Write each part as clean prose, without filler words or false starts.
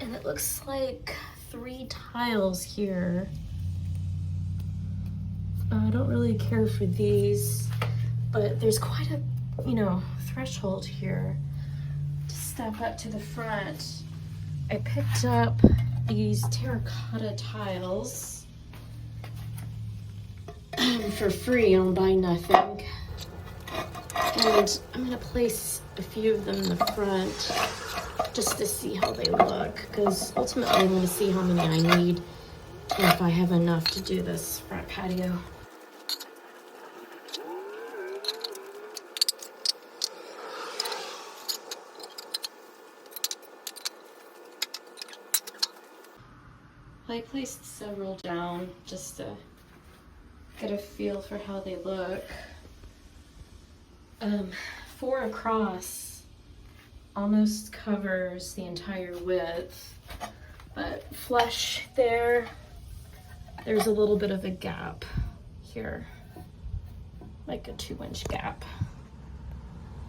And it looks like 3 tiles here. I don't really care for these, but there's quite a, threshold here to step up to the front. I picked up these terracotta tiles for free on BuyNothing. And I'm gonna place a few of them in the front just to see how they look, because ultimately I want to see how many I need and if I have enough to do this front patio. I placed several down just to get a feel for how they look. 4 across almost covers the entire width, but flush there's a little bit of a gap here, like a 2-inch gap.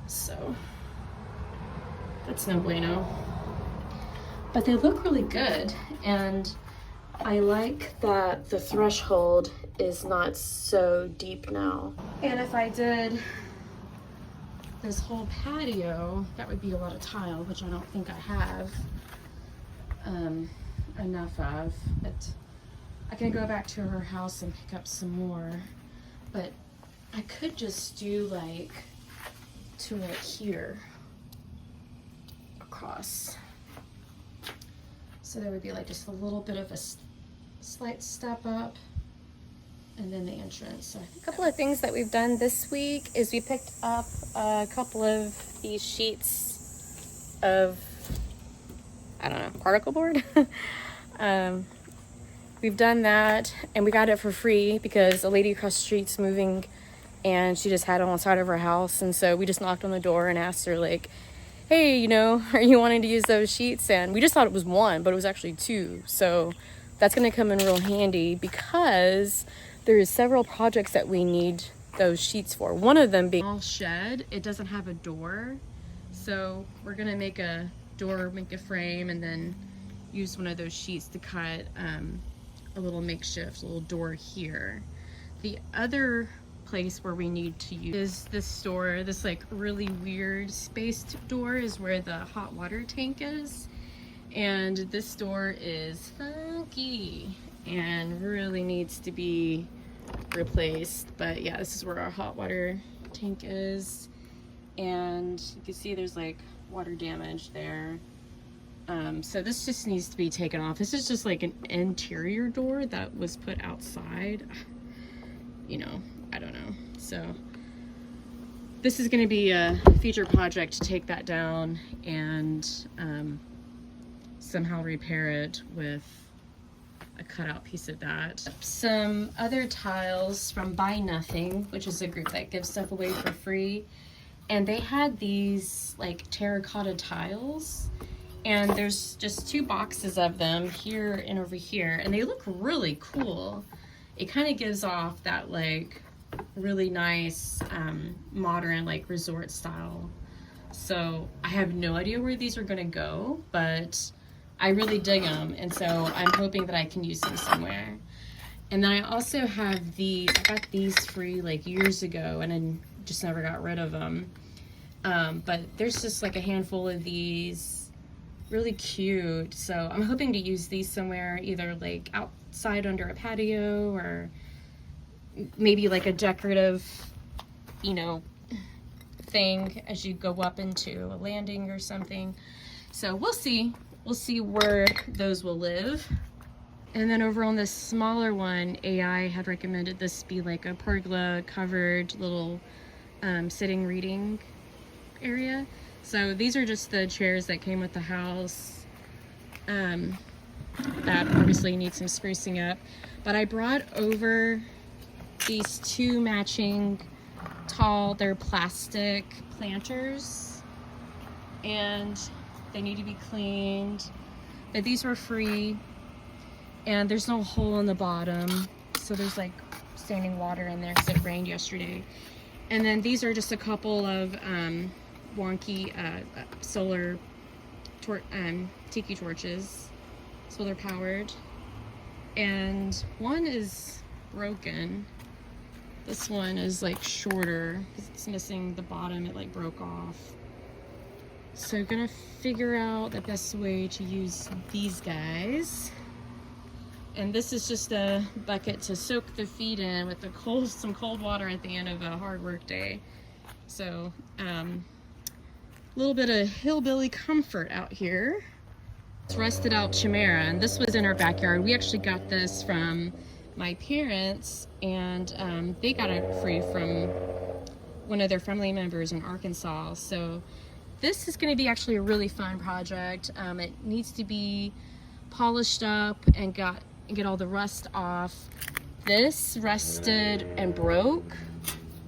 So that's no bueno. But they look really good, and I like that the threshold is not so deep now. And if I did this whole patio, that would be a lot of tile, which I don't think I have enough of. But I can go back to her house and pick up some more. But I could just do like to right here across. So there would be like just a little bit of a slight step up, and then the entrance. So a couple of things that we've done this week is we picked up a couple of these sheets of, I don't know, particle board. We've done that, and we got it for free because a lady across the street's moving and she just had it on the side of her house. And so we just knocked on the door and asked her, like, hey, are you wanting to use those sheets? And we just thought it was 1, but it was actually 2. So that's going to come in real handy because there's several projects that we need those sheets for. One of them being a small shed. It doesn't have a door. So we're going to make a door, make a frame, and then use one of those sheets to cut a little makeshift little door here. The other place where we need to use is this door. This like really weird spaced door is where the hot water tank is, and this door is funky and really needs to be replaced. But yeah, this is where our hot water tank is, and you can see there's like water damage there. So this just needs to be taken off. This is just like an interior door that was put outside. I don't know. So this is going to be a future project to take that down and somehow repair it with a cutout piece of that. Some other tiles from BuyNothing, which is a group that gives stuff away for free. And they had these like terracotta tiles, and there's just 2 boxes of them here and over here, and they look really cool. It kind of gives off that like really nice modern like resort style. So I have no idea where these are gonna go, but I really dig them, and so I'm hoping that I can use them somewhere. And then I also have I got these free like years ago, and I just never got rid of them. But there's just like a handful of these, really cute. So I'm hoping to use these somewhere, either like outside under a patio, or maybe like a decorative, thing as you go up into a landing or something. So we'll see where those will live. And then over on this smaller one, AI had recommended this be like a pergola covered little sitting reading area. So these are just the chairs that came with the house that obviously need some sprucing up. But I brought over these 2 matching tall, they're plastic planters, and they need to be cleaned. But these were free, and there's no hole in the bottom, so there's like standing water in there because it rained yesterday. And then these are just a couple of wonky solar tiki torches, solar powered, and one is broken. This one is like shorter because it's missing the bottom. It like broke off. So gonna figure out the best way to use these guys. And this is just a bucket to soak the feet in with some cold water at the end of a hard work day. So a little bit of hillbilly comfort out here. It's rusted out chimera, and this was in our backyard. We actually got this from my parents, and they got it free from one of their family members in Arkansas. So this is going to be actually a really fun project. It needs to be polished up and get all the rust off. This rusted and broke,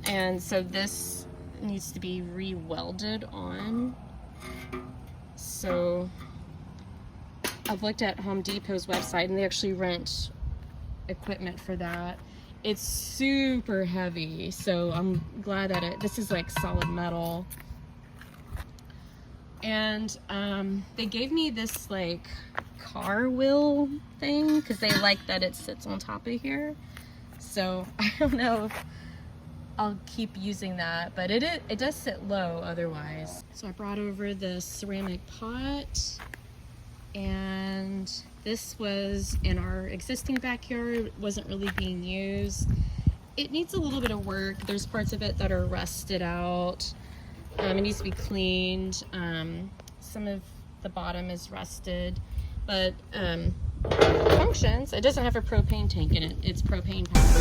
and so this needs to be re-welded on. So I've looked at Home Depot's website, and they actually rent equipment for that. It's super heavy, so I'm glad that this is like solid metal. And they gave me this like car wheel thing because they like that it sits on top of here. So I don't know if I'll keep using that, but it does sit low otherwise. So I brought over the ceramic pot, and this was in our existing backyard. It wasn't really being used. It needs a little bit of work. There's parts of it that are rusted out. It needs to be cleaned. Some of the bottom is rusted, but functions. It doesn't have a propane tank in it. It's propane powered.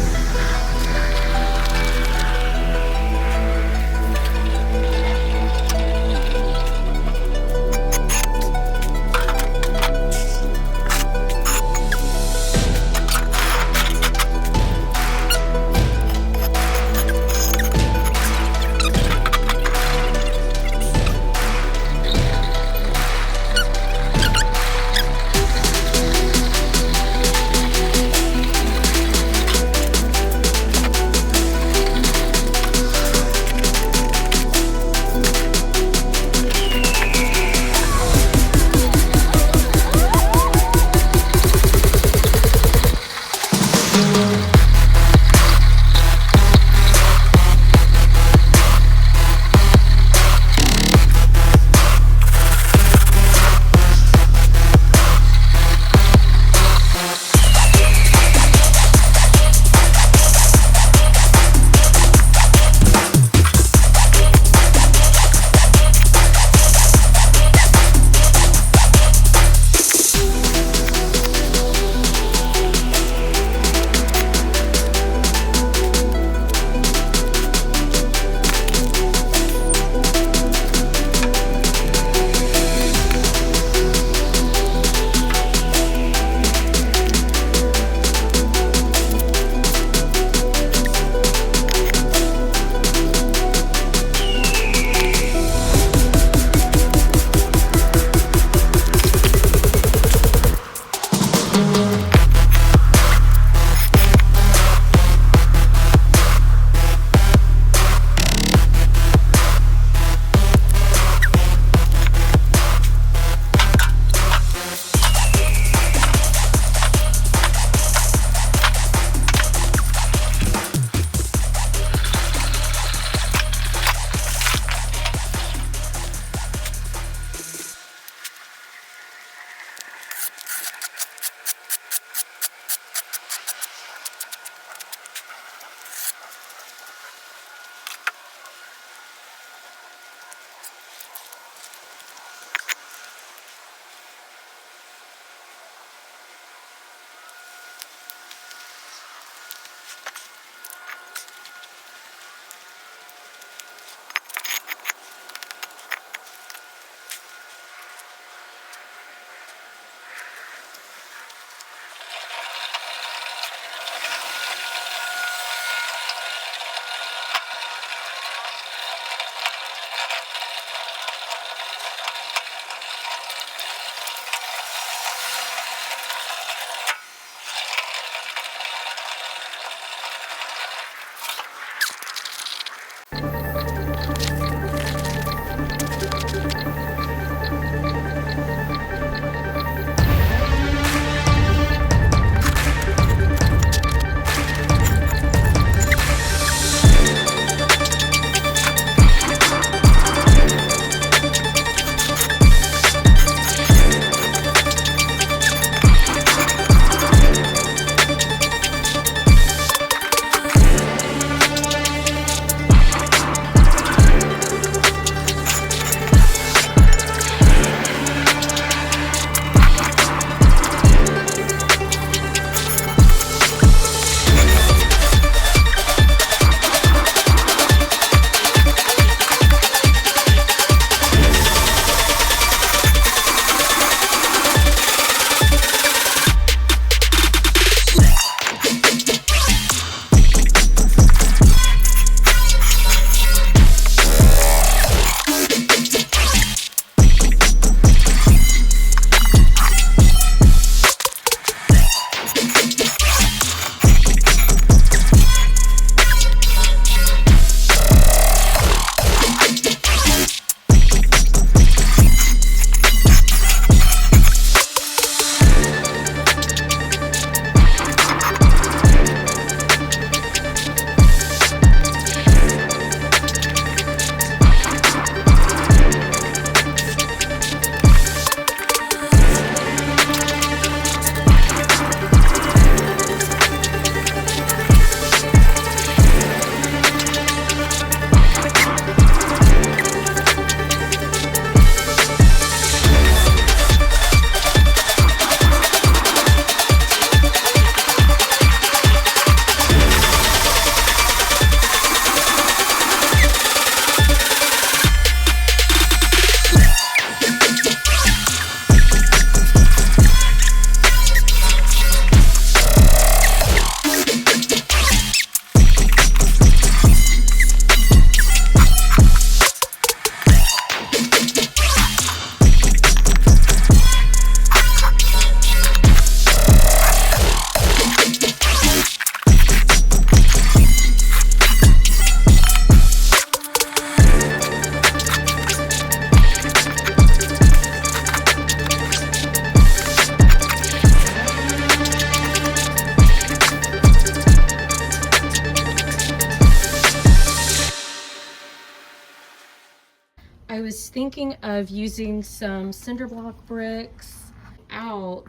I was thinking of using some cinder block bricks out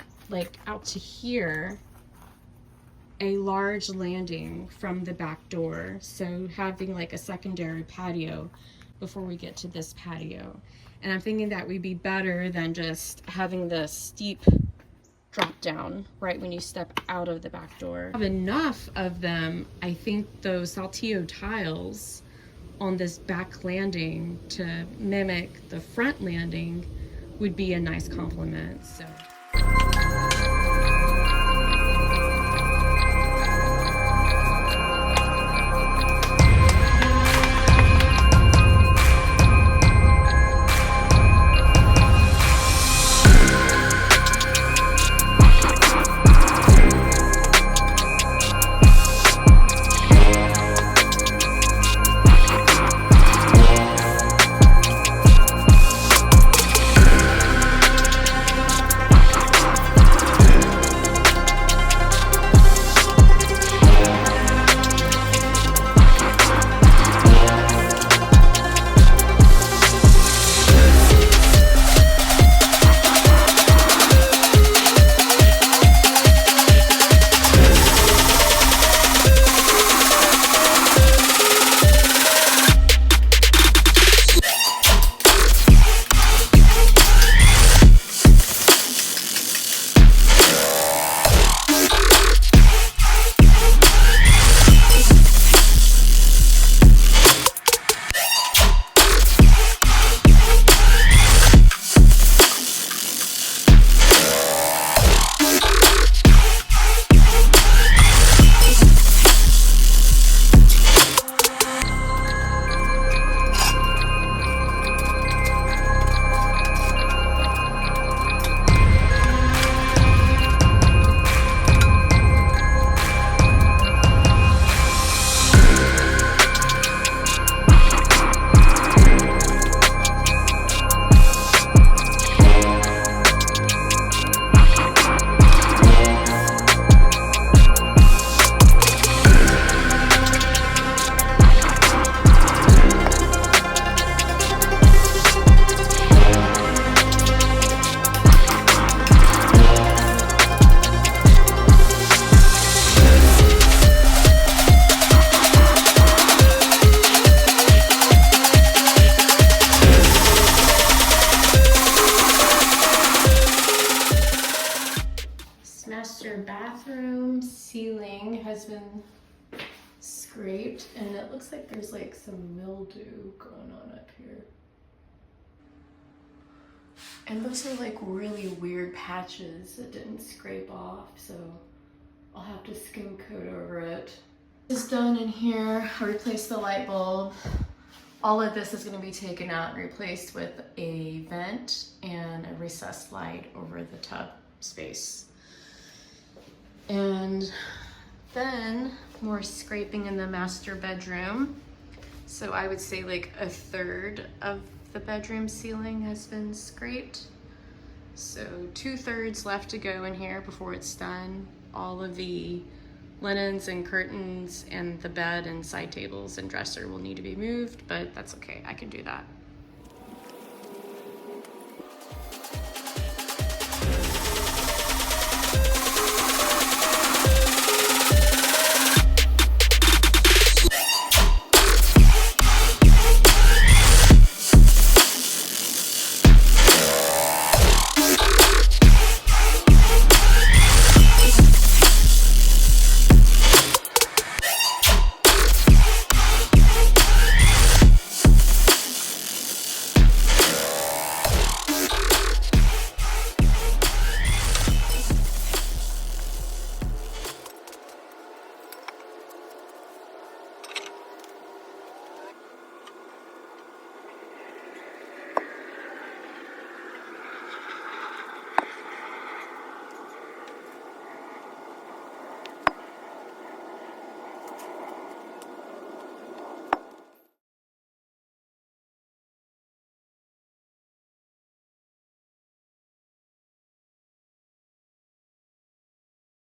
to here, a large landing from the back door, so having like a secondary patio before we get to this patio. And I'm thinking that would be better than just having the steep drop down right when you step out of the back door. I have enough of them. I think those saltillo tiles on this back landing to mimic the front landing would be a nice complement. So master bathroom ceiling has been scraped, and it looks like there's like some mildew going on up here. And those are like really weird patches that didn't scrape off, so I'll have to skim coat over it. This is done in here. I replaced the light bulb. All of this is going to be taken out and replaced with a vent and a recessed light over the tub space. And then more scraping in the master bedroom. So I would say like a third of the bedroom ceiling has been scraped. So 2/3 left to go in here before it's done. All of the linens and curtains and the bed and side tables and dresser will need to be moved, but that's okay, I can do that.